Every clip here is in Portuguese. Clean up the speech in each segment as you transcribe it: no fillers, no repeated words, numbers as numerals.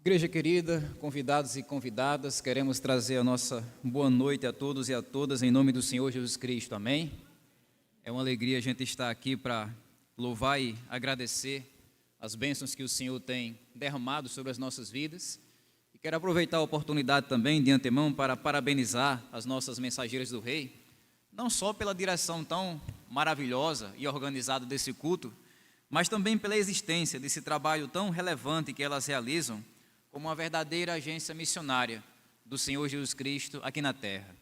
Igreja querida, convidados e convidadas, queremos trazer a nossa boa noite a todos e a todas em nome do Senhor Jesus Cristo, amém? É uma alegria a gente estar aqui para louvar e agradecer as bênçãos que o Senhor tem derramado sobre as nossas vidas. E quero aproveitar a oportunidade também, de antemão, para parabenizar as nossas mensageiras do Rei, não só pela direção tão maravilhosa e organizada desse culto, mas também pela existência desse trabalho tão relevante que elas realizam como uma verdadeira agência missionária do Senhor Jesus Cristo aqui na terra.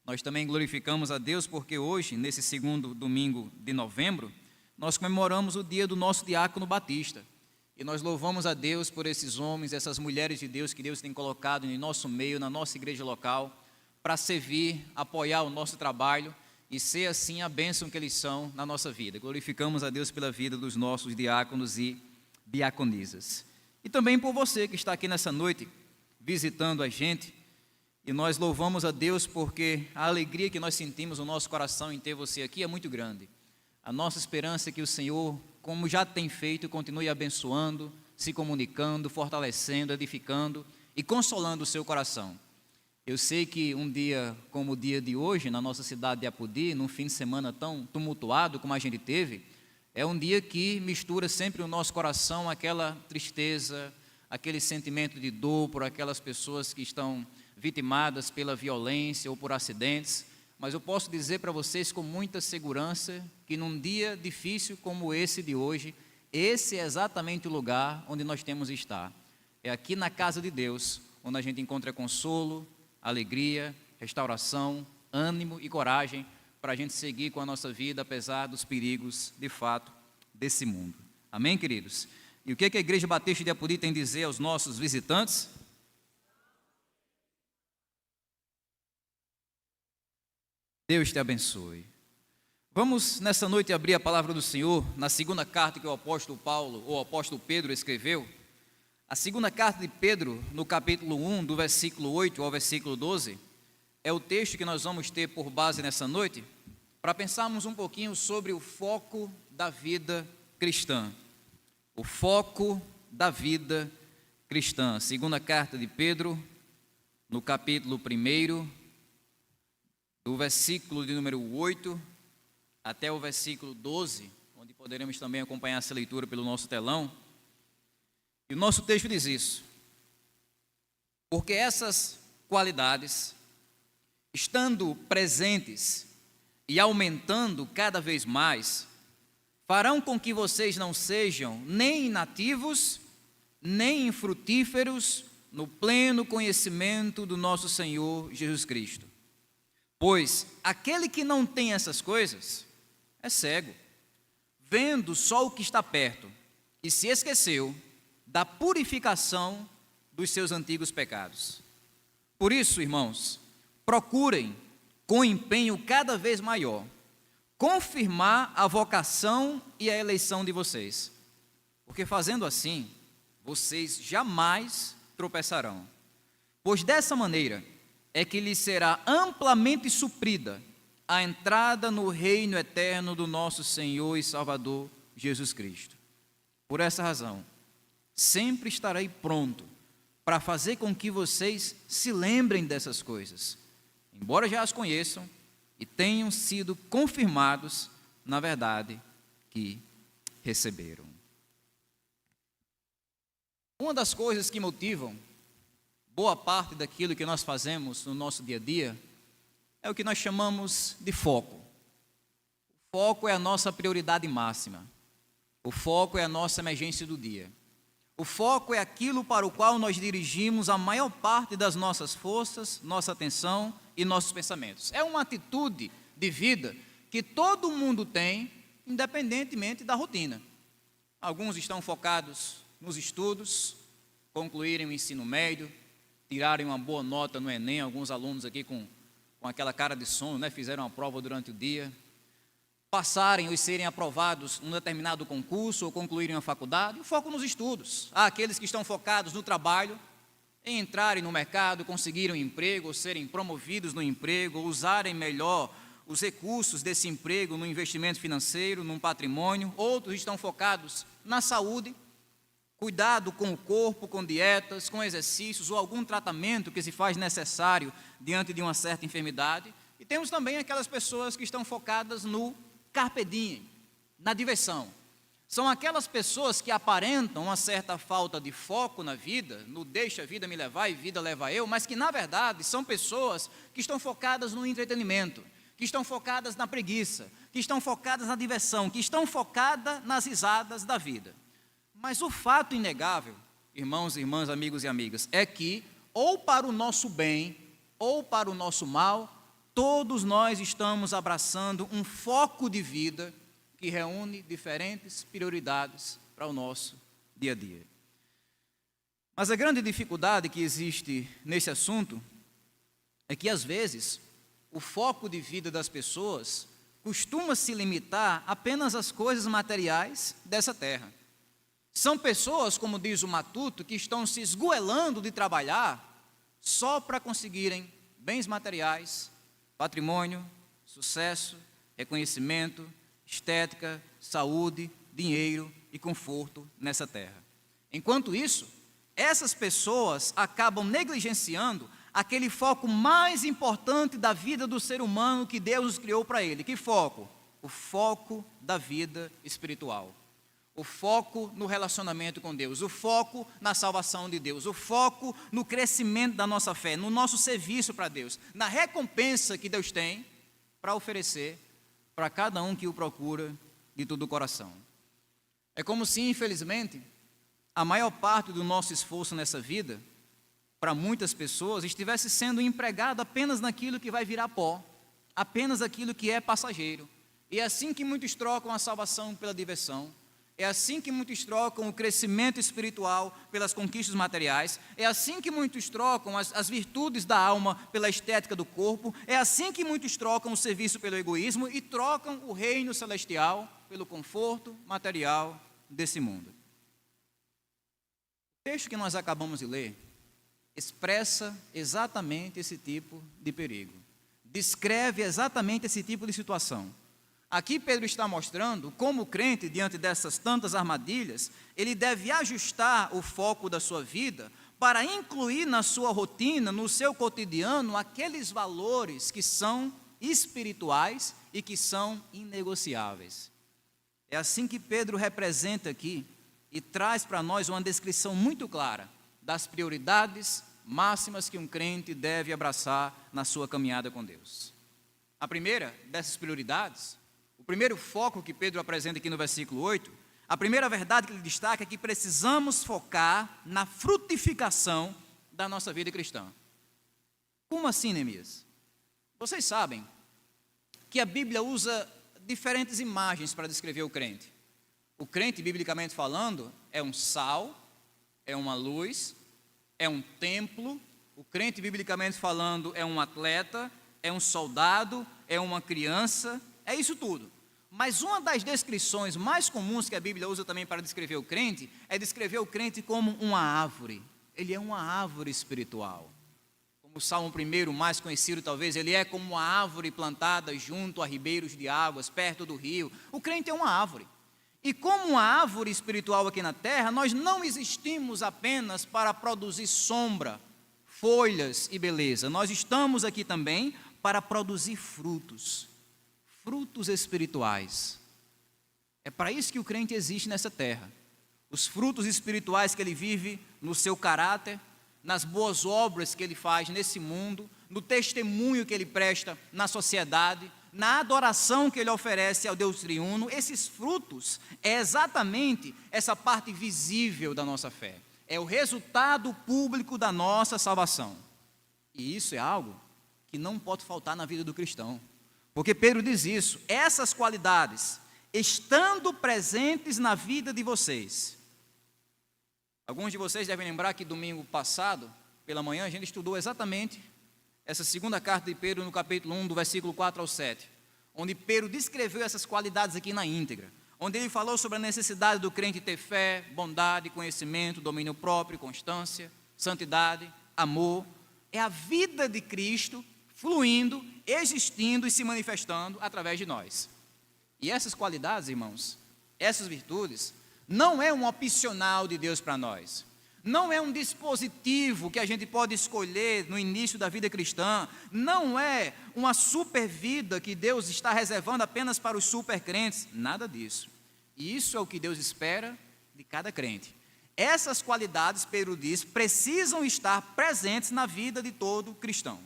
Nós também glorificamos a Deus porque hoje, nesse segundo domingo de novembro, nós comemoramos o dia do nosso diácono Batista. E nós louvamos a Deus por esses homens, essas mulheres de Deus que Deus tem colocado em nosso meio, na nossa igreja local, para servir, apoiar o nosso trabalho e ser assim a bênção que eles são na nossa vida. Glorificamos a Deus pela vida dos nossos diáconos e diaconisas. E também por você que está aqui nessa noite, visitando a gente, e nós louvamos a Deus porque a alegria que nós sentimos no nosso coração em ter você aqui é muito grande. A nossa esperança é que o Senhor, como já tem feito, continue abençoando, se comunicando, fortalecendo, edificando e consolando o seu coração. Eu sei que um dia como o dia de hoje, na nossa cidade de Apodi, num fim de semana tão tumultuado como a gente teve, é um dia que mistura sempre o nosso coração aquela tristeza, aquele sentimento de dor por aquelas pessoas que estão vitimadas pela violência ou por acidentes, mas eu posso dizer para vocês com muita segurança que num dia difícil como esse de hoje, esse é exatamente o lugar onde nós temos que estar. É aqui na casa de Deus, onde a gente encontra consolo, alegria, restauração, ânimo e coragem para a gente seguir com a nossa vida, apesar dos perigos, de fato, desse mundo. Amém, queridos? E o que a Igreja Batista de Apodi tem a dizer aos nossos visitantes? Deus te abençoe. Vamos, nessa noite, abrir a palavra do Senhor na segunda carta que o apóstolo Paulo, ou o apóstolo Pedro, escreveu. A segunda carta de Pedro, no capítulo 1, do versículo 8 ao versículo 12, é o texto que nós vamos ter por base nessa noite, para pensarmos um pouquinho sobre o foco da vida cristã. O foco da vida cristã. Segunda carta de Pedro, no capítulo 1, do versículo de número 8 até o versículo 12, onde poderemos também acompanhar essa leitura pelo nosso telão. E o nosso texto diz isso: porque essas qualidades, estando presentes e aumentando cada vez mais, farão com que vocês não sejam nem inativos, nem infrutíferos no pleno conhecimento do nosso Senhor Jesus Cristo. Pois aquele que não tem essas coisas é cego, vendo só o que está perto, e se esqueceu da purificação dos seus antigos pecados. Por isso, irmãos, procurem, com empenho cada vez maior, confirmar a vocação e a eleição de vocês, porque fazendo assim, vocês jamais tropeçarão, pois dessa maneira é que lhes será amplamente suprida a entrada no reino eterno do nosso Senhor e Salvador Jesus Cristo. Por essa razão, sempre estarei pronto para fazer com que vocês se lembrem dessas coisas, embora já as conheçam e tenham sido confirmados na verdade que receberam. Uma das coisas que motivam boa parte daquilo que nós fazemos no nosso dia a dia é o que nós chamamos de foco. O foco é a nossa prioridade máxima. O foco é a nossa emergência do dia. O foco é aquilo para o qual nós dirigimos a maior parte das nossas forças, nossa atenção e nossos pensamentos. É uma atitude de vida que todo mundo tem, independentemente da rotina. Alguns estão focados nos estudos, concluírem o ensino médio, tirarem uma boa nota no Enem. Alguns alunos aqui com aquela cara de sono, né, fizeram a prova durante o dia, passarem ou serem aprovados num determinado concurso ou concluírem a faculdade. O foco nos estudos. Há aqueles que estão focados no trabalho, em entrarem no mercado, conseguirem um emprego, ou serem promovidos no emprego, ou usarem melhor os recursos desse emprego no investimento financeiro, num patrimônio. Outros estão focados na saúde, cuidado com o corpo, com dietas, com exercícios ou algum tratamento que se faz necessário diante de uma certa enfermidade. E temos também aquelas pessoas que estão focadas no carpe diem, na diversão. São aquelas pessoas que aparentam uma certa falta de foco na vida, no deixa a vida me levar e vida leva eu, mas que na verdade são pessoas que estão focadas no entretenimento, que estão focadas na preguiça, que estão focadas na diversão, que estão focadas nas risadas da vida. Mas o fato inegável, irmãos e irmãs, amigos e amigas, é que ou para o nosso bem ou para o nosso mal, todos nós estamos abraçando um foco de vida que reúne diferentes prioridades para o nosso dia a dia. Mas a grande dificuldade que existe nesse assunto é que, às vezes, o foco de vida das pessoas costuma se limitar apenas às coisas materiais dessa terra. São pessoas, como diz o Matuto, que estão se esgoelando de trabalhar só para conseguirem bens materiais, patrimônio, sucesso, reconhecimento, estética, saúde, dinheiro e conforto nessa terra. Enquanto isso, essas pessoas acabam negligenciando aquele foco mais importante da vida do ser humano que Deus criou para ele. Que foco? O foco da vida espiritual. O foco no relacionamento com Deus, o foco na salvação de Deus, o foco no crescimento da nossa fé, no nosso serviço para Deus, na recompensa que Deus tem para oferecer para cada um que o procura de todo o coração. É como se, infelizmente, a maior parte do nosso esforço nessa vida, para muitas pessoas, estivesse sendo empregado apenas naquilo que vai virar pó, apenas aquilo que é passageiro. E é assim que muitos trocam a salvação pela diversão. É assim que muitos trocam o crescimento espiritual pelas conquistas materiais. É assim que muitos trocam as virtudes da alma pela estética do corpo. É assim que muitos trocam o serviço pelo egoísmo e trocam o reino celestial pelo conforto material desse mundo. O texto que nós acabamos de ler expressa exatamente esse tipo de perigo. Descreve exatamente esse tipo de situação. Aqui Pedro está mostrando como o crente, diante dessas tantas armadilhas, ele deve ajustar o foco da sua vida para incluir na sua rotina, no seu cotidiano, aqueles valores que são espirituais e que são inegociáveis. É assim que Pedro representa aqui e traz para nós uma descrição muito clara das prioridades máximas que um crente deve abraçar na sua caminhada com Deus. A primeira dessas prioridades, o primeiro foco que Pedro apresenta aqui no versículo 8, a primeira verdade que ele destaca é que precisamos focar na frutificação da nossa vida cristã. Como assim, Neemias? Vocês sabem que a Bíblia usa diferentes imagens para descrever o crente. O crente, biblicamente falando, é um sal, é uma luz, é um templo. O crente, biblicamente falando, é um atleta, é um soldado, é uma criança, é isso tudo. Mas uma das descrições mais comuns que a Bíblia usa também para descrever o crente é descrever o crente como uma árvore. Ele é uma árvore espiritual. Como o Salmo 1 mais conhecido talvez, ele é como uma árvore plantada junto a ribeiros de águas, perto do rio. O crente é uma árvore. E como uma árvore espiritual aqui na terra, nós não existimos apenas para produzir sombra, folhas e beleza. Nós estamos aqui também para produzir frutos. Frutos espirituais. É para isso que o crente existe nessa terra. Os frutos espirituais que ele vive no seu caráter, nas boas obras que ele faz nesse mundo, no testemunho que ele presta na sociedade, na adoração que ele oferece ao Deus triuno. Esses frutos é exatamente essa parte visível da nossa fé. É o resultado público da nossa salvação. E isso é algo que não pode faltar na vida do cristão. Porque Pedro diz isso, essas qualidades, estando presentes na vida de vocês. Alguns de vocês devem lembrar que domingo passado, pela manhã, a gente estudou exatamente essa segunda carta de Pedro no capítulo 1, do versículo 4 ao 7, onde Pedro descreveu essas qualidades aqui na íntegra, onde ele falou sobre a necessidade do crente ter fé, bondade, conhecimento, domínio próprio, constância, santidade, amor. É a vida de Cristo fluindo, existindo e se manifestando através de nós. E essas qualidades, irmãos, essas virtudes, Não é um opcional de Deus para nós. Não é um dispositivo que a gente pode escolher no início da vida cristã. Não é uma super vida que Deus está reservando apenas para os super crentes. Nada disso. E isso é o que Deus espera de cada crente. Essas qualidades, Pedro diz, precisam estar presentes na vida de todo cristão.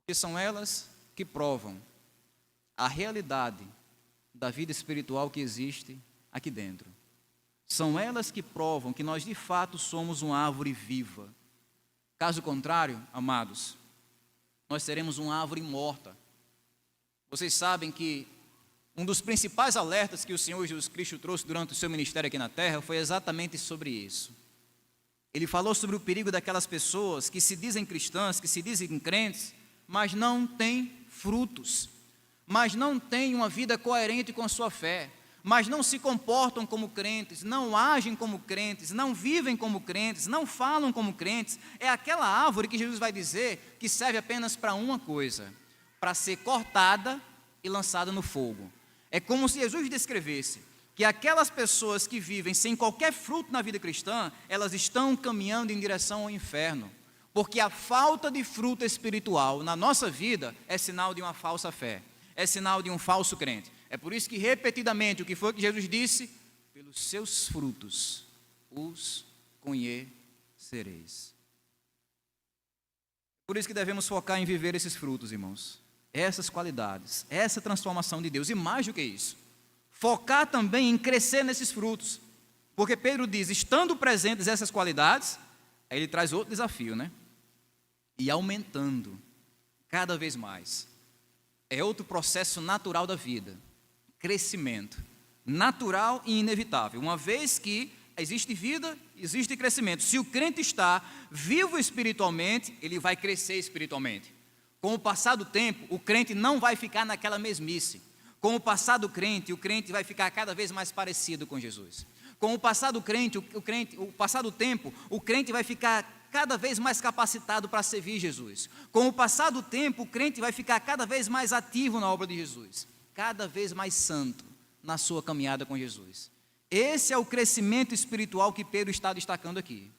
Porque são elas que provam a realidade da vida espiritual que existe aqui dentro. São elas que provam que nós de fato somos uma árvore viva. Caso contrário, amados, nós seremos uma árvore morta. Vocês sabem que um dos principais alertas que o Senhor Jesus Cristo trouxe durante o seu ministério aqui na terra foi exatamente sobre isso. Ele falou sobre o perigo daquelas pessoas que se dizem cristãs, que se dizem crentes, mas não têm frutos, mas não têm uma vida coerente com a sua fé, mas não se comportam como crentes, não agem como crentes, não vivem como crentes, não falam como crentes. É aquela árvore que Jesus vai dizer que serve apenas para uma coisa, para ser cortada e lançada no fogo. É como se Jesus descrevesse que aquelas pessoas que vivem sem qualquer fruto na vida cristã, elas estão caminhando em direção ao inferno, porque a falta de fruto espiritual na nossa vida é sinal de uma falsa fé, é sinal de um falso crente. É por isso que, repetidamente, o que foi que Jesus disse? Pelos seus frutos os conhecereis. Por isso que devemos focar em viver esses frutos, irmãos. Essas qualidades, essa transformação de Deus. E mais do que isso, focar também em crescer nesses frutos. Porque Pedro diz, estando presentes essas qualidades, aí ele traz outro desafio, né? E aumentando cada vez mais. É outro processo natural da vida. Crescimento, natural e inevitável. Uma vez que existe vida, existe crescimento. Se o crente está vivo espiritualmente, ele vai crescer espiritualmente. Com o passar do tempo, o crente não vai ficar naquela mesmice. Com o passar do crente, o crente vai ficar cada vez mais parecido com Jesus. Com o passar do crente, o passar do tempo, o crente vai ficar cada vez mais capacitado para servir Jesus. Com o passar do tempo, o crente vai ficar cada vez mais ativo na obra de Jesus. Cada vez mais santo na sua caminhada com Jesus. Esse é o crescimento espiritual que Pedro está destacando aqui.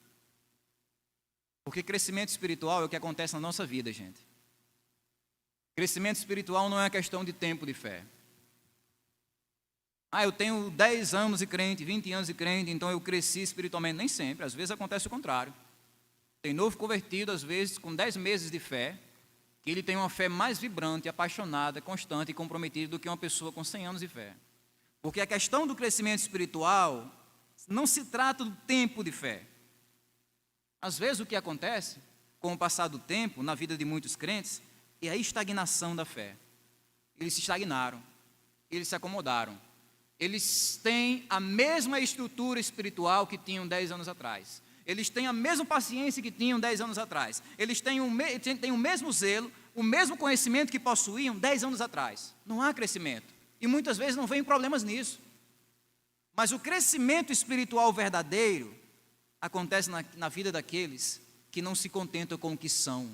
Porque crescimento espiritual é o que acontece na nossa vida, gente. Crescimento espiritual não é uma questão de tempo de fé. Eu tenho 10 anos de crente, 20 anos de crente, então eu cresci espiritualmente. Nem sempre, às vezes acontece o contrário. Tem novo convertido, às vezes, com 10 meses de fé, que ele tem uma fé mais vibrante, apaixonada, constante e comprometida do que uma pessoa com 100 anos de fé. Porque a questão do crescimento espiritual não se trata do tempo de fé. Às vezes o que acontece, com o passar do tempo, na vida de muitos crentes, é a estagnação da fé. Eles se estagnaram, eles se acomodaram. Eles têm a mesma estrutura espiritual que tinham 10 anos atrás. Eles têm a mesma paciência que tinham 10 anos atrás. Eles têm o mesmo zelo, o mesmo conhecimento que possuíam 10 anos atrás. Não há crescimento. E muitas vezes não vem problemas nisso. Mas o crescimento espiritual verdadeiro acontece na vida daqueles que não se contentam com o que são,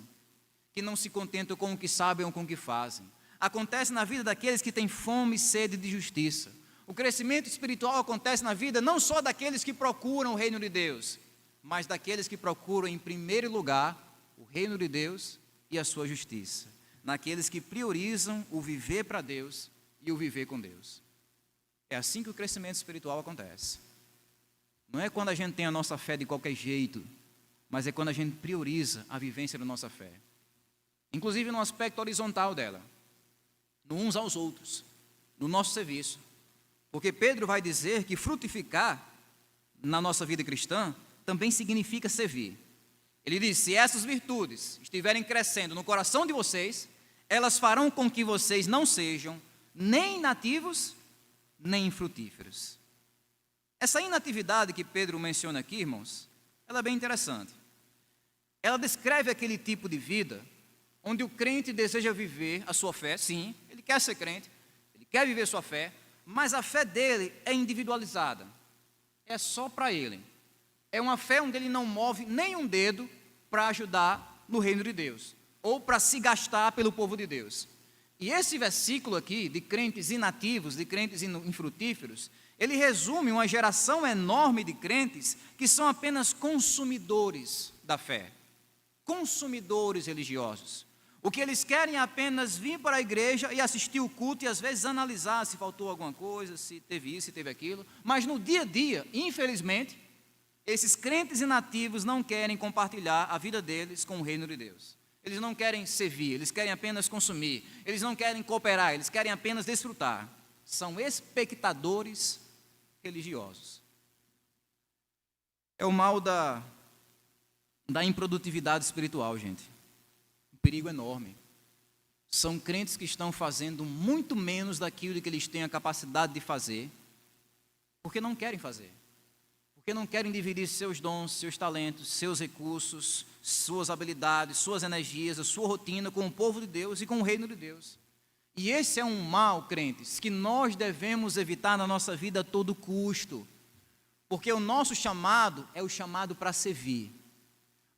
que não se contentam com o que sabem ou com o que fazem. Acontece na vida daqueles que têm fome e sede de justiça. O crescimento espiritual acontece na vida não só daqueles que procuram o reino de Deus, mas daqueles que procuram em primeiro lugar o reino de Deus e a sua justiça. Naqueles que priorizam o viver para Deus e o viver com Deus. É assim que o crescimento espiritual acontece. Não é quando a gente tem a nossa fé de qualquer jeito, mas é quando a gente prioriza a vivência da nossa fé. Inclusive no aspecto horizontal dela, no uns aos outros, no nosso serviço. Porque Pedro vai dizer que frutificar na nossa vida cristã também significa servir. Ele diz, se essas virtudes estiverem crescendo no coração de vocês, elas farão com que vocês não sejam nem inativos, nem infrutíferos. Essa inatividade que Pedro menciona aqui, irmãos, ela é bem interessante. Ela descreve aquele tipo de vida onde o crente deseja viver a sua fé, sim, ele quer ser crente, ele quer viver sua fé, mas a fé dele é individualizada, é só para ele. É uma fé onde ele não move nem um dedo para ajudar no reino de Deus, ou para se gastar pelo povo de Deus. E esse versículo aqui, de crentes inativos, de crentes infrutíferos, ele resume uma geração enorme de crentes que são apenas consumidores da fé, consumidores religiosos. O que eles querem é apenas vir para a igreja e assistir o culto e às vezes analisar se faltou alguma coisa, se teve isso, se teve aquilo. Mas no dia a dia, infelizmente, esses crentes inativos não querem compartilhar a vida deles com o reino de Deus. Eles não querem servir, eles querem apenas consumir, eles não querem cooperar, eles querem apenas desfrutar. São espectadores religiosos. É o mal da improdutividade espiritual, gente. Um perigo enorme. São crentes que estão fazendo muito menos daquilo que eles têm a capacidade de fazer, porque não querem fazer. Porque não querem dividir seus dons, seus talentos, seus recursos, suas habilidades, suas energias, a sua rotina com o povo de Deus e com o reino de Deus. E esse é um mal, crentes, que nós devemos evitar na nossa vida a todo custo. Porque o nosso chamado é o chamado para servir.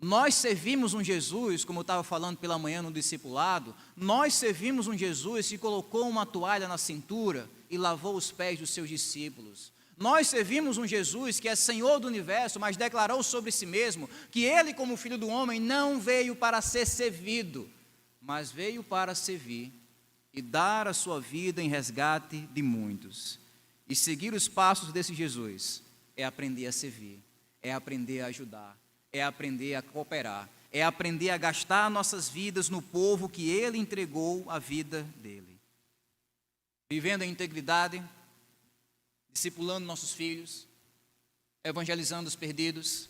Nós servimos um Jesus, como eu estava falando pela manhã no discipulado, nós servimos um Jesus que colocou uma toalha na cintura e lavou os pés dos seus discípulos. Nós servimos um Jesus que é Senhor do universo, mas declarou sobre si mesmo que Ele, como Filho do Homem, não veio para ser servido, mas veio para servir e dar a sua vida em resgate de muitos. E seguir os passos desse Jesus é aprender a servir, é aprender a ajudar, é aprender a cooperar, é aprender a gastar nossas vidas no povo que Ele entregou a vida dele. Vivendo em integridade, discipulando nossos filhos, evangelizando os perdidos,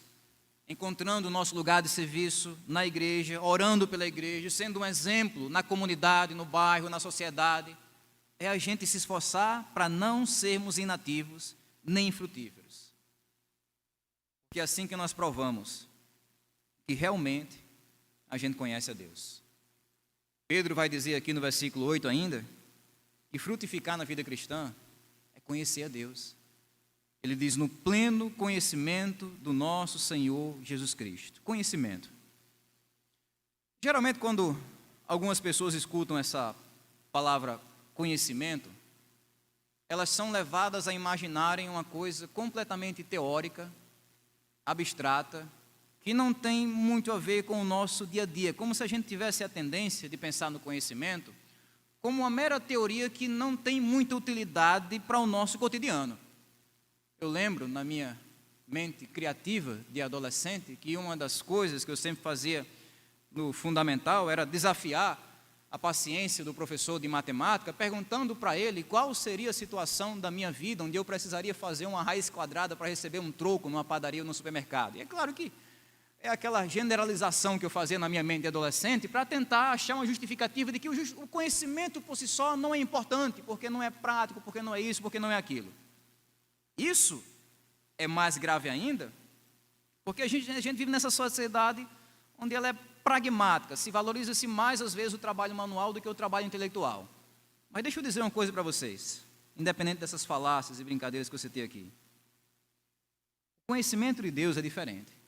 encontrando o nosso lugar de serviço na igreja, orando pela igreja, sendo um exemplo na comunidade, no bairro, na sociedade. É a gente se esforçar para não sermos inativos nem infrutíferos. Porque é assim que nós provamos que realmente a gente conhece a Deus. Pedro vai dizer aqui no versículo 8 ainda, que frutificar na vida cristã é conhecer a Deus. Ele diz, no pleno conhecimento do nosso Senhor Jesus Cristo. Conhecimento. Geralmente, quando algumas pessoas escutam essa palavra conhecimento, elas são levadas a imaginarem uma coisa completamente teórica, abstrata, que não tem muito a ver com o nosso dia a dia, como se a gente tivesse a tendência de pensar no conhecimento como uma mera teoria que não tem muita utilidade para o nosso cotidiano. Eu lembro, na minha mente criativa de adolescente, que uma das coisas que eu sempre fazia no fundamental era desafiar a paciência do professor de matemática, perguntando para ele qual seria a situação da minha vida onde eu precisaria fazer uma raiz quadrada para receber um troco numa padaria ou no supermercado. E é claro que é aquela generalização que eu fazia na minha mente de adolescente para tentar achar uma justificativa de que o conhecimento por si só não é importante, porque não é prático, porque não é isso, porque não é aquilo. Isso é mais grave ainda, porque a gente vive nessa sociedade onde ela é pragmática, se valoriza-se mais às vezes o trabalho manual do que o trabalho intelectual. Mas deixa eu dizer uma coisa para vocês, independente dessas falácias e brincadeiras que eu citei aqui. O conhecimento de Deus é diferente.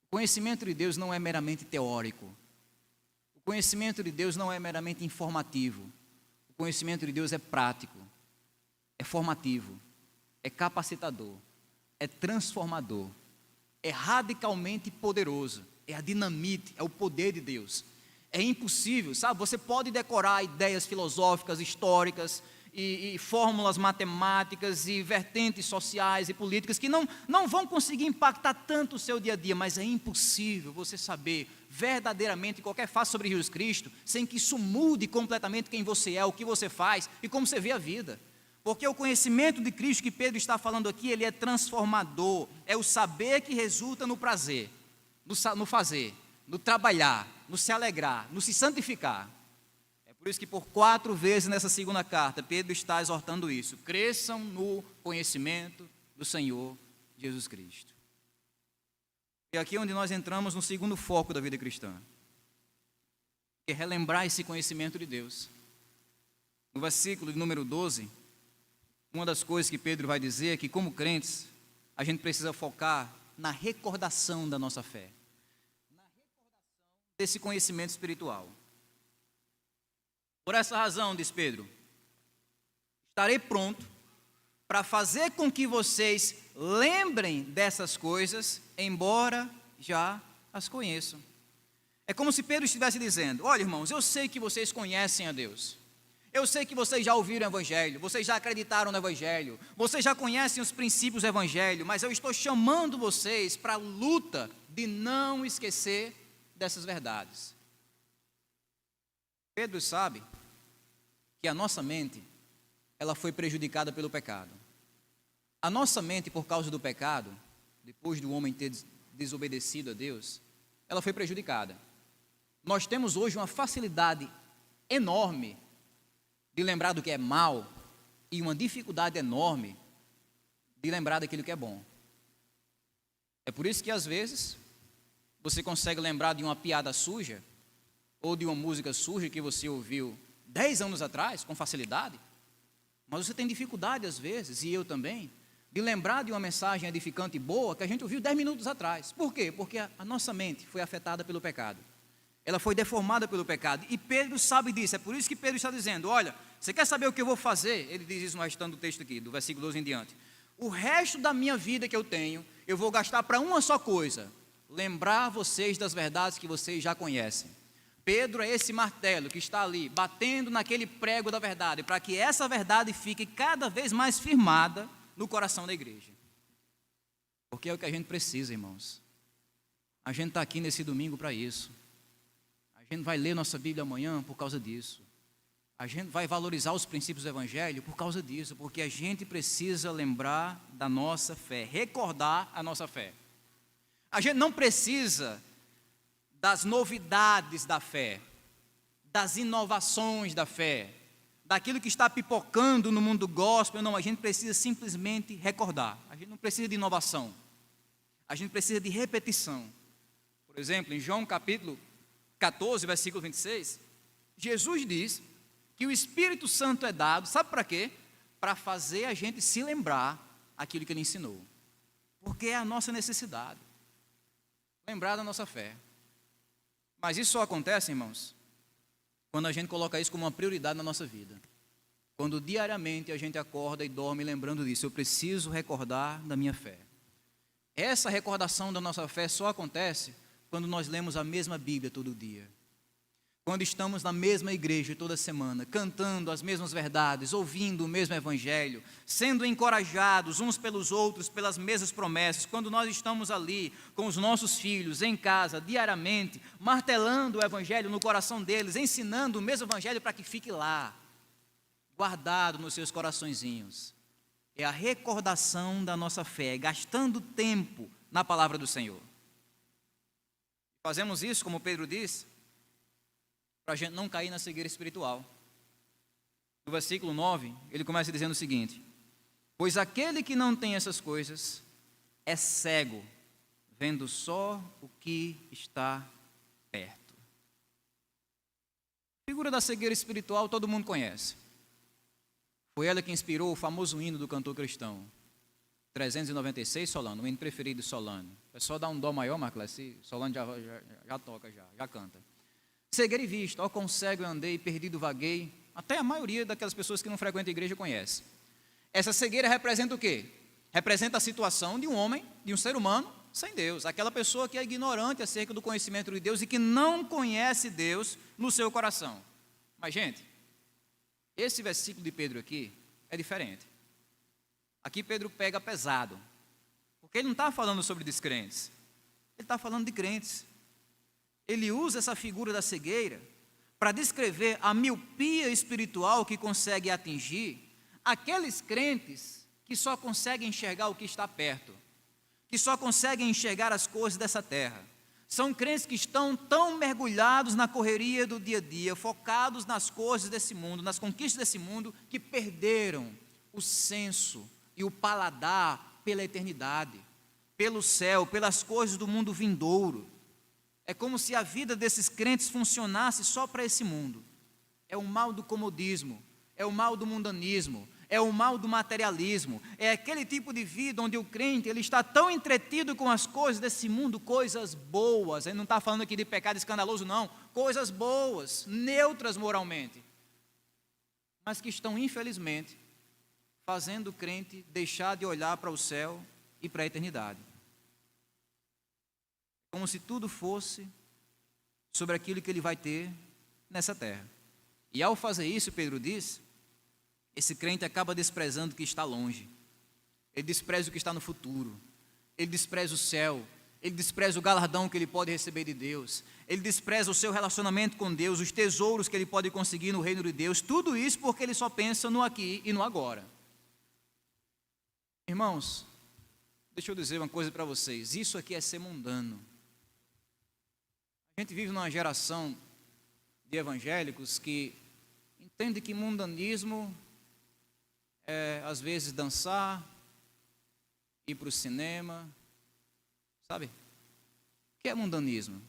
O conhecimento de Deus não é meramente teórico. O conhecimento de Deus não é meramente informativo. O conhecimento de Deus é prático, é formativo, é capacitador, é transformador, é radicalmente poderoso, é a dinamite, é o poder de Deus. É impossível, sabe? Você pode decorar ideias filosóficas, históricas, e fórmulas matemáticas e vertentes sociais e políticas que não vão conseguir impactar tanto o seu dia a dia, mas é impossível você saber verdadeiramente qualquer fato sobre Jesus Cristo sem que isso mude completamente quem você é, o que você faz e como você vê a vida. Porque o conhecimento de Cristo que Pedro está falando aqui, ele é transformador, é o saber que resulta no prazer, no fazer, no trabalhar, no se alegrar, no se santificar. Por isso que por 4 vezes nessa segunda carta, Pedro está exortando isso. Cresçam no conhecimento do Senhor Jesus Cristo. E aqui é onde nós entramos no segundo foco da vida cristã, que é relembrar esse conhecimento de Deus. No versículo de número 12, uma das coisas que Pedro vai dizer é que, como crentes, a gente precisa focar na recordação da nossa fé, na recordação desse conhecimento espiritual. Por essa razão, diz Pedro, estarei pronto para fazer com que vocês lembrem dessas coisas, embora já as conheçam. É como se Pedro estivesse dizendo: olha, irmãos, eu sei que vocês conhecem a Deus. Eu sei que vocês já ouviram o Evangelho, vocês já acreditaram no Evangelho, vocês já conhecem os princípios do Evangelho, mas eu estou chamando vocês para a luta de não esquecer dessas verdades. Pedro sabe que a nossa mente, ela foi prejudicada pelo pecado. A nossa mente, por causa do pecado, depois do homem ter desobedecido a Deus, ela foi prejudicada. Nós temos hoje uma facilidade enorme de lembrar do que é mal e uma dificuldade enorme de lembrar daquilo que é bom. É por isso que às vezes você consegue lembrar de uma piada suja ou de uma música suja que você ouviu 10 anos atrás com facilidade, mas você tem dificuldade às vezes, e eu também, de lembrar de uma mensagem edificante e boa que a gente ouviu 10 minutos atrás. Por quê? Porque a nossa mente foi afetada pelo pecado. Ela foi deformada pelo pecado, e Pedro sabe disso. É por isso que Pedro está dizendo: olha, você quer saber o que eu vou fazer? Ele diz isso no restante do texto aqui, do versículo 12 em diante. O resto da minha vida que eu tenho, eu vou gastar para uma só coisa: lembrar vocês das verdades que vocês já conhecem. Pedro é esse martelo que está ali, batendo naquele prego da verdade, para que essa verdade fique cada vez mais firmada no coração da igreja. Porque é o que a gente precisa, irmãos. A gente está aqui nesse domingo para isso. A gente vai ler nossa Bíblia amanhã por causa disso. A gente vai valorizar os princípios do Evangelho por causa disso, porque a gente precisa lembrar da nossa fé, recordar a nossa fé. A gente não precisa das novidades da fé, das inovações da fé, daquilo que está pipocando no mundo gospel. Não, a gente precisa simplesmente recordar. A gente não precisa de inovação, a gente precisa de repetição. Por exemplo, em João capítulo 14, versículo 26, Jesus diz que o Espírito Santo é dado, sabe para quê? Para fazer a gente se lembrar aquilo que Ele ensinou, porque é a nossa necessidade, lembrar da nossa fé. Mas isso só acontece, irmãos, quando a gente coloca isso como uma prioridade na nossa vida. Quando diariamente a gente acorda e dorme lembrando disso: eu preciso recordar da minha fé. Essa recordação da nossa fé só acontece quando nós lemos a mesma Bíblia todo dia. Quando estamos na mesma igreja toda semana, cantando as mesmas verdades, ouvindo o mesmo Evangelho, sendo encorajados uns pelos outros pelas mesmas promessas. Quando nós estamos ali com os nossos filhos em casa, diariamente, martelando o Evangelho no coração deles, ensinando o mesmo Evangelho para que fique lá, guardado nos seus coraçõezinhos. É a recordação da nossa fé, gastando tempo na palavra do Senhor. Fazemos isso, como Pedro disse, para a gente não cair na cegueira espiritual. No versículo 9, ele começa dizendo o seguinte: pois aquele que não tem essas coisas é cego, vendo só o que está perto. A figura da cegueira espiritual todo mundo conhece. Foi ela que inspirou o famoso hino do cantor cristão 396, Solano, o hino preferido de Solano. É só dar um dó maior, Marcos, Solano já toca, já canta. Cegueira e vista, ó quão cego eu andei, perdido vaguei. Até a maioria daquelas pessoas que não frequentam a igreja conhece. Essa cegueira representa o quê? Representa a situação de um homem, de um ser humano sem Deus. Aquela pessoa que é ignorante acerca do conhecimento de Deus e que não conhece Deus no seu coração. Mas, gente, esse versículo de Pedro aqui é diferente. Aqui Pedro pega pesado, porque ele não está falando sobre descrentes, ele está falando de crentes. Ele usa essa figura da cegueira para descrever a miopia espiritual que consegue atingir aqueles crentes que só conseguem enxergar o que está perto, que só conseguem enxergar as coisas dessa terra. São crentes que estão tão mergulhados na correria do dia a dia, focados nas coisas desse mundo, nas conquistas desse mundo, que perderam o senso e o paladar pela eternidade, pelo céu, pelas coisas do mundo vindouro. É como se a vida desses crentes funcionasse só para esse mundo. É o mal do comodismo, é o mal do mundanismo, é o mal do materialismo. É aquele tipo de vida onde o crente ele está tão entretido com as coisas desse mundo, coisas boas. Ele não está falando aqui de pecado escandaloso, não. Coisas boas, neutras moralmente. mas que estão, infelizmente, fazendo o crente deixar de olhar para o céu e para a eternidade. Como se tudo fosse sobre aquilo que ele vai ter nessa terra. E ao fazer isso, Pedro diz, esse crente acaba desprezando o que está longe. Ele despreza o que está no futuro. Ele despreza o céu. Ele despreza o galardão que ele pode receber de Deus. Ele despreza o seu relacionamento com Deus, os tesouros que ele pode conseguir no reino de Deus. Tudo isso porque ele só pensa no aqui e no agora. Irmãos, deixa eu dizer uma coisa para vocês. Isso aqui é ser mundano. A gente vive numa geração de evangélicos que entende que mundanismo é, às vezes, dançar, ir para o cinema, sabe? O que é mundanismo?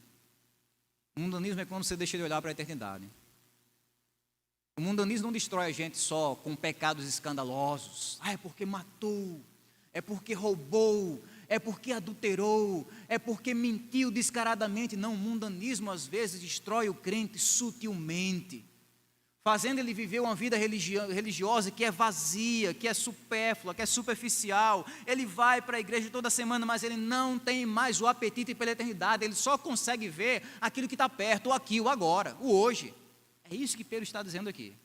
O mundanismo é quando você deixa de olhar para a eternidade. O mundanismo não destrói a gente só com pecados escandalosos. É porque matou, é porque roubou, é porque adulterou, é porque mentiu descaradamente. Não, o mundanismo às vezes destrói o crente sutilmente, fazendo ele viver uma vida religiosa que é vazia, que é supérflua, que é superficial. Ele vai para a igreja toda semana, mas ele não tem mais o apetite pela eternidade. Ele só consegue ver aquilo que está perto, o aqui, o agora, o hoje. É isso que Pedro está dizendo aqui.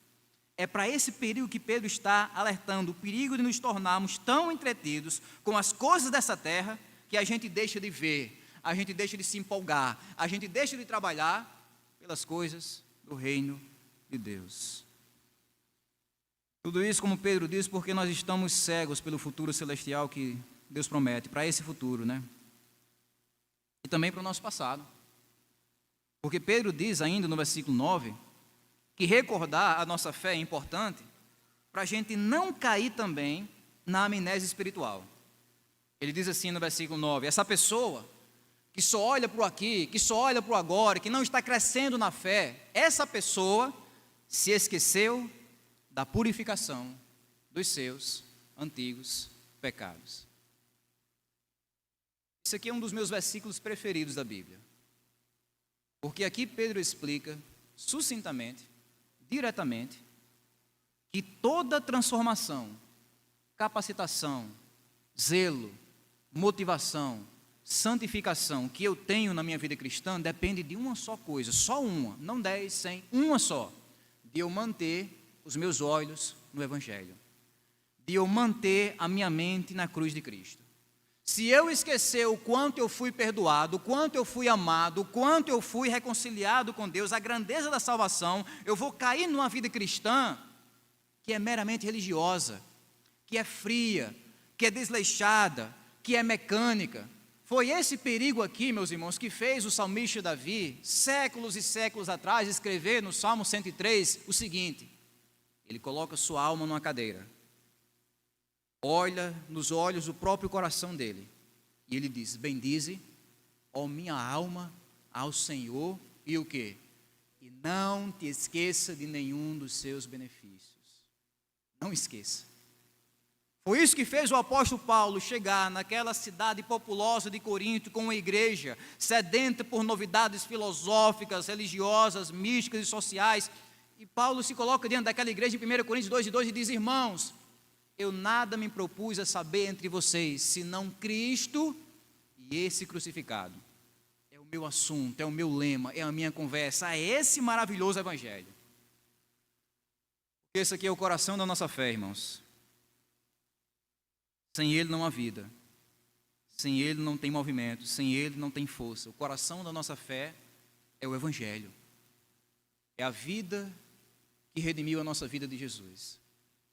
É para esse perigo que Pedro está alertando, o perigo de nos tornarmos tão entretidos com as coisas dessa terra, que a gente deixa de ver, a gente deixa de se empolgar, a gente deixa de trabalhar pelas coisas do reino de Deus. Tudo isso, como Pedro diz, porque nós estamos cegos pelo futuro celestial que Deus promete, para esse futuro, né? E também para o nosso passado. Porque Pedro diz ainda no versículo 9, que recordar a nossa fé é importante para a gente não cair também na amnésia espiritual. Ele diz assim no versículo 9, essa pessoa que só olha para o aqui, que só olha para o agora, que não está crescendo na fé, essa pessoa se esqueceu da purificação dos seus antigos pecados. Isso aqui é um dos meus versículos preferidos da Bíblia. Porque aqui Pedro explica sucintamente, diretamente, que toda transformação, capacitação, zelo, motivação, santificação que eu tenho na minha vida cristã depende de uma só coisa, só uma, não 10, 100, uma só, de eu manter os meus olhos no Evangelho, de eu manter a minha mente na cruz de Cristo. Se eu esquecer o quanto eu fui perdoado, o quanto eu fui amado, o quanto eu fui reconciliado com Deus, a grandeza da salvação, eu vou cair numa vida cristã que é meramente religiosa, que é fria, que é desleixada, que é mecânica. Foi esse perigo aqui, meus irmãos, que fez o salmista Davi, séculos e séculos atrás, escrever no Salmo 103 o seguinte: ele coloca sua alma numa cadeira, olha nos olhos o próprio coração dele, e ele diz: bendize, ó minha alma, ao Senhor, e o quê? E não te esqueça de nenhum dos seus benefícios. Não esqueça. Foi isso que fez o apóstolo Paulo chegar naquela cidade populosa de Corinto com uma igreja sedenta por novidades filosóficas, religiosas, místicas e sociais. E Paulo se coloca diante daquela igreja em 1 Coríntios 2:2 e diz: irmãos, eu nada me propus a saber entre vocês, senão Cristo e esse crucificado. É o meu assunto, é o meu lema, é a minha conversa, é esse maravilhoso evangelho. Esse aqui é o coração da nossa fé, irmãos. Sem ele não há vida, sem ele não tem movimento, sem ele não tem força. O coração da nossa fé é o evangelho. É a vida que redimiu a nossa vida de Jesus.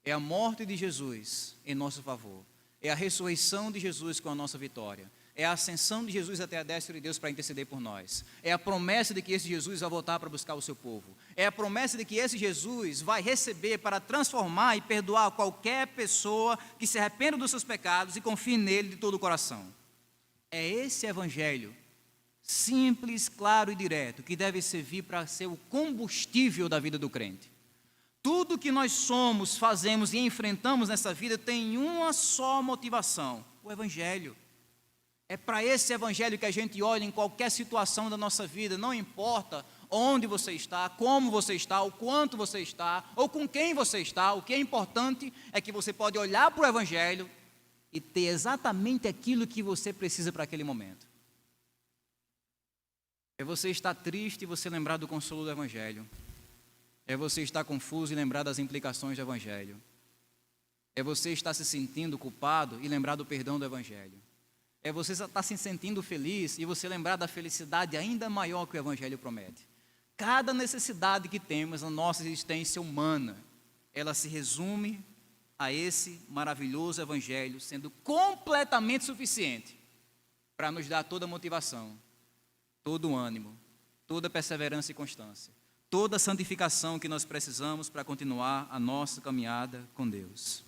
É a morte de Jesus em nosso favor. É a ressurreição de Jesus com a nossa vitória. É a ascensão de Jesus até a destra de Deus para interceder por nós. É a promessa de que esse Jesus vai voltar para buscar o seu povo. É a promessa de que esse Jesus vai receber para transformar e perdoar qualquer pessoa que se arrependa dos seus pecados e confie nele de todo o coração. É esse evangelho simples, claro e direto que deve servir para ser o combustível da vida do crente. Tudo que nós somos, fazemos e enfrentamos nessa vida tem uma só motivação: o evangelho. É para esse evangelho que a gente olha em qualquer situação da nossa vida, não importa onde você está, como você está, o quanto você está, ou com quem você está. O que é importante é que você pode olhar para o Evangelho e ter exatamente aquilo que você precisa para aquele momento. É você estar triste e você lembrar do consolo do Evangelho. É você estar confuso e lembrar das implicações do Evangelho. É você estar se sentindo culpado e lembrar do perdão do Evangelho. É você estar se sentindo feliz e você lembrar da felicidade ainda maior que o Evangelho promete. Cada necessidade que temos na nossa existência humana, ela se resume a esse maravilhoso Evangelho, sendo completamente suficiente para nos dar toda a motivação, todo o ânimo, toda a perseverança e constância, toda a santificação que nós precisamos para continuar a nossa caminhada com Deus.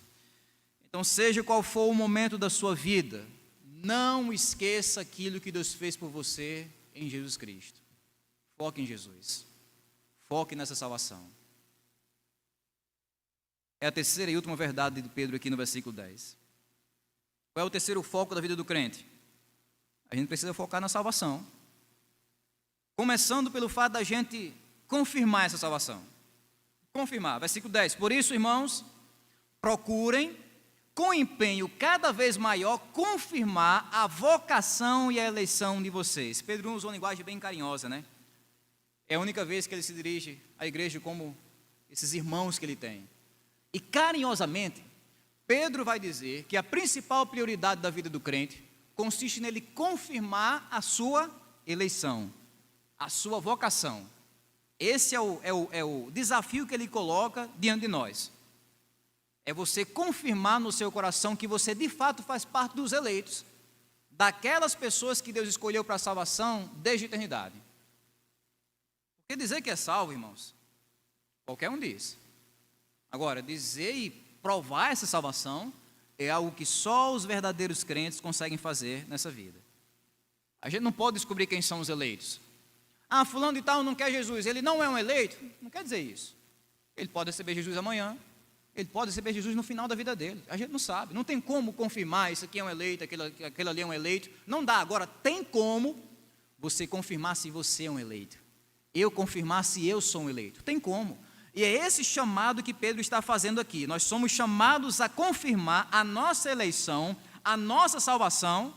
Então, seja qual for o momento da sua vida, não esqueça aquilo que Deus fez por você em Jesus Cristo. Foque em Jesus. Foque nessa salvação. É a terceira e última verdade de Pedro aqui no versículo 10. Qual é o terceiro foco da vida do crente? A gente precisa focar na salvação. Começando pelo fato da gente confirmar essa salvação. Confirmar. Versículo 10. Por isso, irmãos, procurem com empenho cada vez maior confirmar a vocação e a eleição de vocês. Pedro usa uma linguagem bem carinhosa, né? É a única vez que ele se dirige à igreja como esses irmãos que ele tem. E carinhosamente, Pedro vai dizer que a principal prioridade da vida do crente consiste nele confirmar a sua eleição, a sua vocação. Esse é o desafio que ele coloca diante de nós. É você confirmar no seu coração que você de fato faz parte dos eleitos, daquelas pessoas que Deus escolheu para a salvação desde a eternidade. Porque dizer que é salvo, irmãos, qualquer um diz. Agora, dizer e provar essa salvação é algo que só os verdadeiros crentes conseguem fazer nessa vida. A gente não pode descobrir quem são os eleitos. Ah, fulano de tal não quer Jesus, ele não é um eleito. Não quer dizer isso. Ele pode receber Jesus amanhã, ele pode receber Jesus no final da vida dele. A gente não sabe, não tem como confirmar isso aqui é um eleito, aquele ali é um eleito. Não dá. Agora, tem como você confirmar se você é um eleito. Eu confirmar se eu sou um eleito. Tem como. E é esse chamado que Pedro está fazendo aqui. Nós somos chamados a confirmar a nossa eleição, a nossa salvação,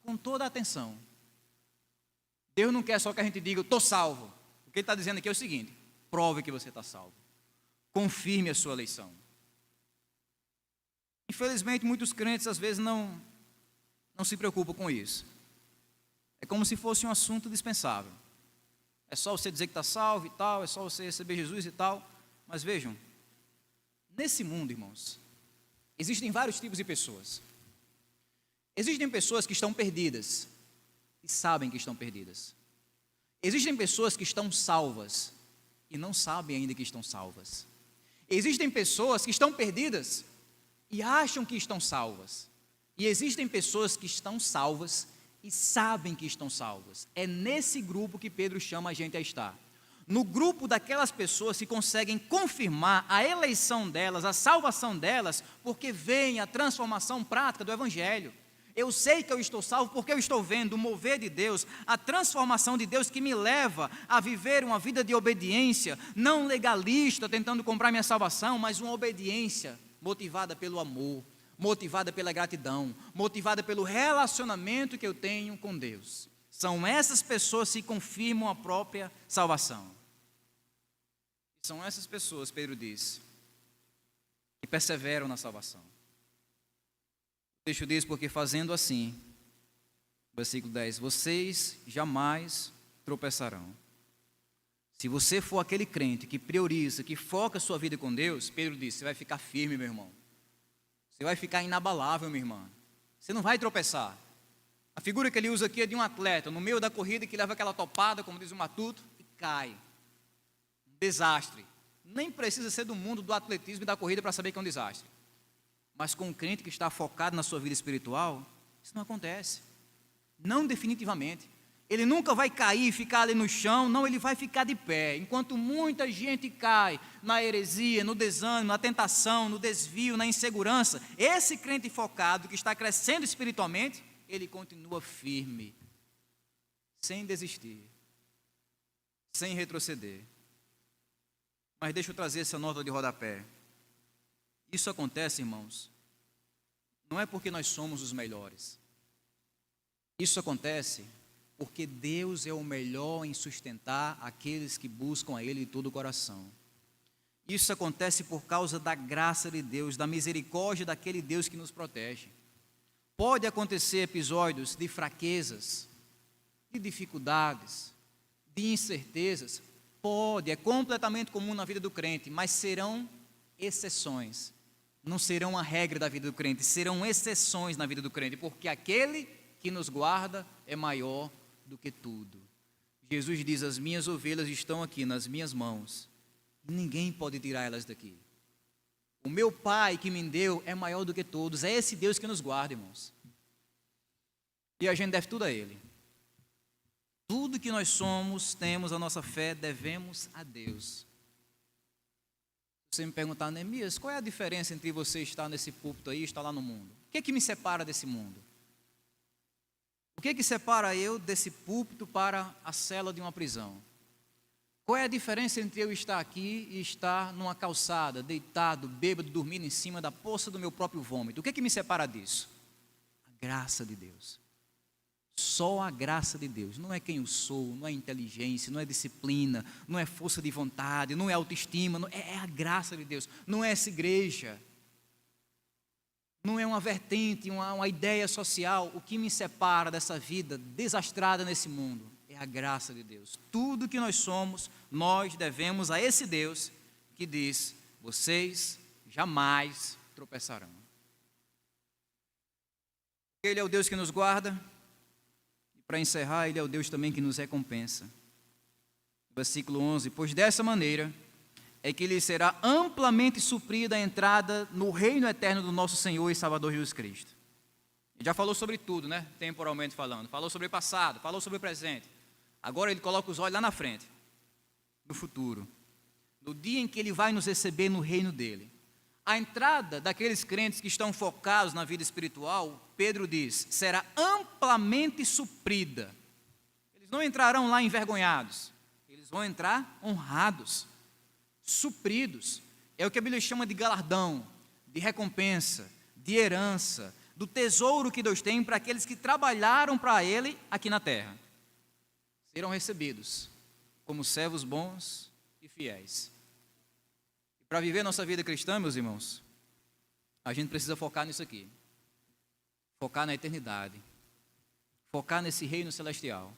com toda a atenção. Deus não quer só que a gente diga, eu estou salvo. O que ele está dizendo aqui é o seguinte: prove que você está salvo. Confirme a sua eleição. Infelizmente, muitos crentes às vezes não se preocupam com isso. É como se fosse um assunto dispensável. É só você dizer que está salvo e tal, é só você receber Jesus e tal. Mas vejam, nesse mundo, irmãos, existem vários tipos de pessoas. Existem pessoas que estão perdidas e sabem que estão perdidas. Existem pessoas que estão salvas e não sabem ainda que estão salvas. Existem pessoas que estão perdidas e acham que estão salvas. E existem pessoas que estão salvas e sabem que estão salvas. É nesse grupo que Pedro chama a gente a estar. No grupo daquelas pessoas que conseguem confirmar a eleição delas, a salvação delas, porque veem a transformação prática do Evangelho. Eu sei que eu estou salvo porque eu estou vendo o mover de Deus, a transformação de Deus que me leva a viver uma vida de obediência, não legalista, tentando comprar minha salvação, mas uma obediência motivada pelo amor, motivada pela gratidão, motivada pelo relacionamento que eu tenho com Deus. São essas pessoas que confirmam a própria salvação. São essas pessoas, Pedro diz, que perseveram na salvação. O texto diz, porque fazendo assim, versículo 10, vocês jamais tropeçarão. Se você for aquele crente que prioriza, que foca a sua vida com Deus, Pedro diz, você vai ficar firme, meu irmão. Você vai ficar inabalável, minha irmã. Você não vai tropeçar. A figura que ele usa aqui é de um atleta, no meio da corrida, que leva aquela topada, como diz o Matuto, e cai. Um desastre. Nem precisa ser do mundo do atletismo e da corrida para saber que é um desastre. Mas com um crente que está focado na sua vida espiritual, isso não acontece. Não definitivamente. Ele nunca vai cair e ficar ali no chão, não, ele vai ficar de pé. Enquanto muita gente cai na heresia, no desânimo, na tentação, no desvio, na insegurança, esse crente focado que está crescendo espiritualmente, ele continua firme, sem desistir, sem retroceder. Mas deixa eu trazer essa nota de rodapé. Isso acontece, irmãos, não é porque nós somos os melhores. Isso acontece porque Deus é o melhor em sustentar aqueles que buscam a Ele de todo o coração. Isso acontece por causa da graça de Deus, da misericórdia daquele Deus que nos protege. Pode acontecer episódios de fraquezas, de dificuldades, de incertezas. Pode, é completamente comum na vida do crente, mas serão exceções. Não serão a regra da vida do crente, serão exceções na vida do crente, porque aquele que nos guarda é maior do que tudo. Jesus diz: as minhas ovelhas estão aqui nas minhas mãos, e ninguém pode tirar elas daqui. O meu Pai que me deu é maior do que todos, é esse Deus que nos guarda, irmãos. E a gente deve tudo a Ele. Tudo que nós somos, temos a nossa fé, devemos a Deus. Você me perguntar, Neemias, qual é a diferença entre você estar nesse púlpito aí e estar lá no mundo? O que é que me separa desse mundo? O que é que separa eu desse púlpito para a cela de uma prisão? Qual é a diferença entre eu estar aqui e estar numa calçada, deitado, bêbado, dormindo em cima da poça do meu próprio vômito? O que é que me separa disso? A graça de Deus. Só a graça de Deus. Não é quem eu sou, não é inteligência, não é disciplina, não é força de vontade, não é autoestima, é a graça de Deus. Não é essa igreja, não é uma vertente, uma ideia social. O que me separa dessa vida desastrada nesse mundo é a graça de Deus. Tudo que nós somos, nós devemos a esse Deus que diz: vocês jamais tropeçarão. Ele é o Deus que nos guarda. Para encerrar, Ele é o Deus também que nos recompensa. Versículo 11: pois dessa maneira é que lhe será amplamente suprida a entrada no reino eterno do nosso Senhor e Salvador Jesus Cristo. Ele já falou sobre tudo, né? Temporalmente falando. Falou sobre o passado, falou sobre o presente. Agora Ele coloca os olhos lá na frente, no futuro, no dia em que Ele vai nos receber no reino dEle. A entrada daqueles crentes que estão focados na vida espiritual, Pedro diz, será amplamente suprida. Eles não entrarão lá envergonhados, eles vão entrar honrados, supridos. É o que a Bíblia chama de galardão, de recompensa, de herança, do tesouro que Deus tem para aqueles que trabalharam para Ele aqui na terra. Serão recebidos como servos bons e fiéis. Para viver nossa vida cristã, meus irmãos, a gente precisa focar nisso aqui. Focar na eternidade. Focar nesse reino celestial.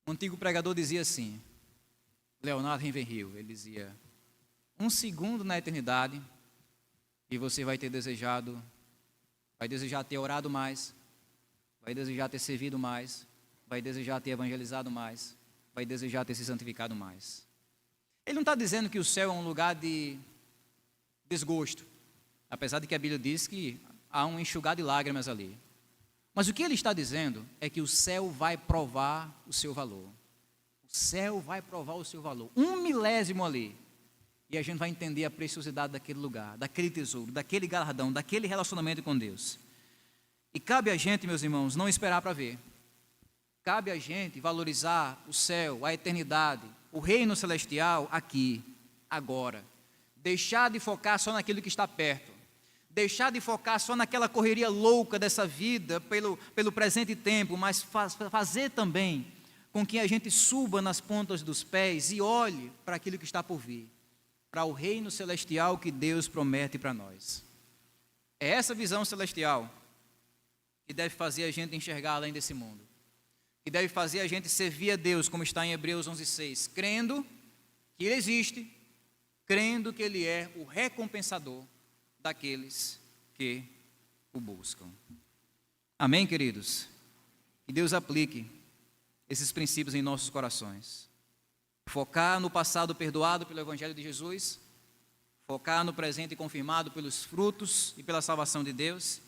Um antigo pregador dizia assim, Leonardo Ravenhill, ele dizia: 1 segundo na eternidade e você vai ter desejado, vai desejar ter orado mais, vai desejar ter servido mais, vai desejar ter evangelizado mais, vai desejar ter se santificado mais. Ele não está dizendo que o céu é um lugar de desgosto, apesar de que a Bíblia diz que há um enxugar de lágrimas ali. Mas o que ele está dizendo é que o céu vai provar o seu valor. O céu vai provar o seu valor. 1 milésimo ali. E a gente vai entender a preciosidade daquele lugar, daquele tesouro, daquele galardão, daquele relacionamento com Deus. E cabe a gente, meus irmãos, não esperar para ver. Cabe a gente valorizar o céu, a eternidade, o reino celestial aqui, agora. Deixar de focar só naquilo que está perto. Deixar de focar só naquela correria louca dessa vida, pelo presente tempo, mas fazer também com que a gente suba nas pontas dos pés e olhe para aquilo que está por vir, para o reino celestial que Deus promete para nós. É essa visão celestial que deve fazer a gente enxergar além desse mundo, que deve fazer a gente servir a Deus, como está em Hebreus 11:6, crendo que Ele existe, crendo que Ele é o recompensador daqueles que o buscam. Amém, queridos? Que Deus aplique esses princípios em nossos corações. Focar no passado perdoado pelo Evangelho de Jesus, focar no presente confirmado pelos frutos e pela salvação de Deus,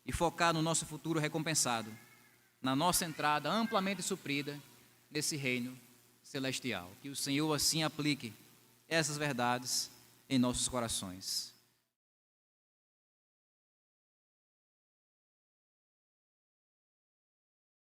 e focar no nosso futuro recompensado, na nossa entrada amplamente suprida nesse reino celestial. Que o Senhor assim aplique essas verdades em nossos corações.